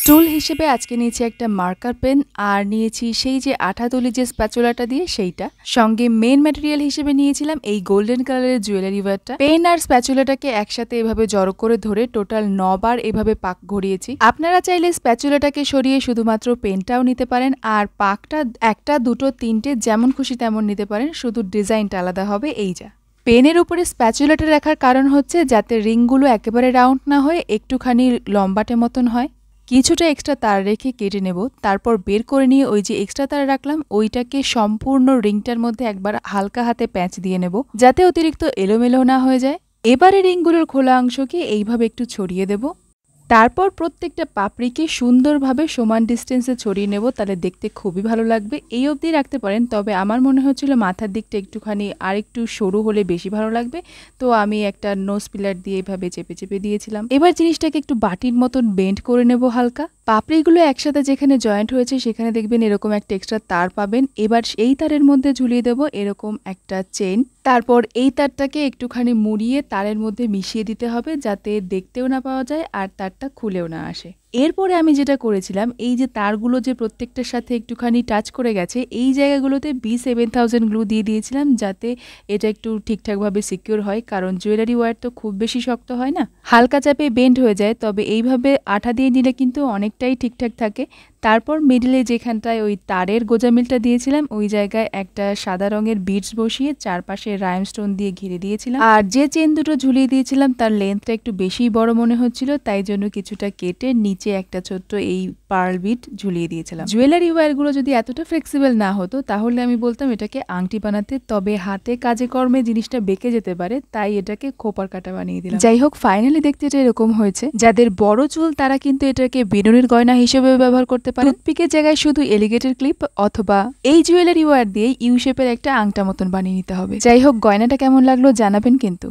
টুল হিসেবে আজকে নিয়েছি একটা মার্কার পেন আর নিয়েছি সেই যে আঠা তুলি যে স্প্যাচুলাটা দিয়ে সেইটা। সঙ্গে মেন ম্যাটেরিয়াল হিসেবে নিয়েছিলাম এই গোল্ডেন কালারের জুয়েলারি ওয়্যারটা। পেন আর স্প্যাচুলাটাকে একসাথে এভাবে জড়ো করে ধরে টোটাল 9 বার এভাবে পাক ঘুরিয়েছি। আপনারা চাইলে স্প্যাচুলাটাকে সরিয়ে শুধুমাত্র পেনটাও নিতে পারেন আর পাকটা একটা দুটো তিনটে যেমন খুশি তেমন নিতে পারেন, শুধু ডিজাইনটা আলাদা হবে এই যা। পেনের উপরে স্প্যাচুলাটা রাখার কারণ হচ্ছে যাতে রিংগুলো একেবারে রাউন্ড না হয়ে একটুখানি লম্বাটে মতন হয়। কিছুটা এক্সট্রা তার রেখে কেটে নেব, তারপর বের করে নিয়ে ওই যে এক্সট্রা তার রাখলাম ওইটাকে সম্পূর্ণ রিংটার মধ্যে একবার হালকা হাতে প্যাঁচ দিয়ে নেব যাতে অতিরিক্ত এলোমেলো না হয়ে যায়। এবারে রিংগুলোর খোলা অংশকে এইভাবে একটু ছড়িয়ে দেব, তারপর প্রত্যেকটা পাপড়িকে সুন্দরভাবে সমান ডিস্টেন্সে ছড়িয়ে নেব, তাহলে দেখতে খুবই ভালো লাগবে। এই অবধি রাখতে পারেন, তবে আমার মনে হচ্ছিল মাথার দিকটা একটুখানি আরেকটু সরু হলে বেশি ভালো লাগবে, তো আমি একটা নোজ পিলার দিয়ে এইভাবে চেপে চেপে দিয়েছিলাম। এবার জিনিসটাকে একটু বাটির মতন বেন্ড করে নেব হালকা। পাপড়িগুলো একসাথে যেখানে জয়েন্ট হয়েছে সেখানে দেখবেন এরকম একটা এক্সট্রা তার পাবেন। এবার এই তারের মধ্যে ঝুলিয়ে দেব এরকম একটা চেন, তারপর এই তারটাকে একটুখানি মুড়িয়ে তারের মধ্যে মিশিয়ে দিতে হবে যাতে দেখতেও না পাওয়া যায় আর তারটা খুলেও না আসে। এরপরে আমি যেটা করেছিলাম, এই যে তারগুলো যে প্রত্যেকটার সাথে একটুখানি টাচ করে গেছে এই জায়গাগুলোতে B7000 গ্লু দিয়ে দিয়েছিলাম যাতে এটা একটু ঠিকঠাকভাবে সিকিউর হয়, কারণ জুয়েলারি ওয়্যার তো খুব বেশি শক্ত হয় না, হালকা চাপে বেন্ড হয়ে যায়। তবে এইভাবে আঠা দিয়ে নিলে কিন্তু অনেকটাই ঠিকঠাক থাকে। তারপর মিডলে যেখানটায় ওই তারের গোজামিলটা দিয়েছিলাম ওই জায়গায় একটা সাদা রঙের বিডস বসিয়ে চারপাশে রাইমস্টোন দিয়ে ঘিরে দিয়েছিলাম। আর যে চেন দুটো ঝুলিয়ে দিয়েছিলাম তার লেন্থটা একটু বেশি বড় মনে হচ্ছিল, তাই জন্য কিছুটা কেটে নিচে একটা ছোট্ট এই পার্ল বিট ঝুলিয়ে দিয়েছিলাম। জুয়েলারি ওয়্যারগুলো যদি এতটা ফ্লেক্সিবল না হতো তাহলে আমি বলতাম এটাকে আংটি বানাতে, তবে হাতে কাজে কর্মে জিনিসটা বেঁকে যেতে পারে, তাই এটাকে খোপার কাটা বানিয়ে দিলাম। যাই হোক, ফাইনালি দেখতে এটা এরকম হয়েছে। যাদের বড় চুল তারা কিন্তু এটাকে বিনুনির গয়না হিসেবে ব্যবহার করতে পারে। টুথপিকের জায়গায় শুধু এলিগেটর ক্লিপ অথবা এই জুয়েলারি ওয়্যার দিয়ে ইউ শেপের একটা আংটা মতন বানিয়ে নিতে হবে। যাই হোক, গয়নাটা কেমন লাগলো জানাবেন কিন্তু।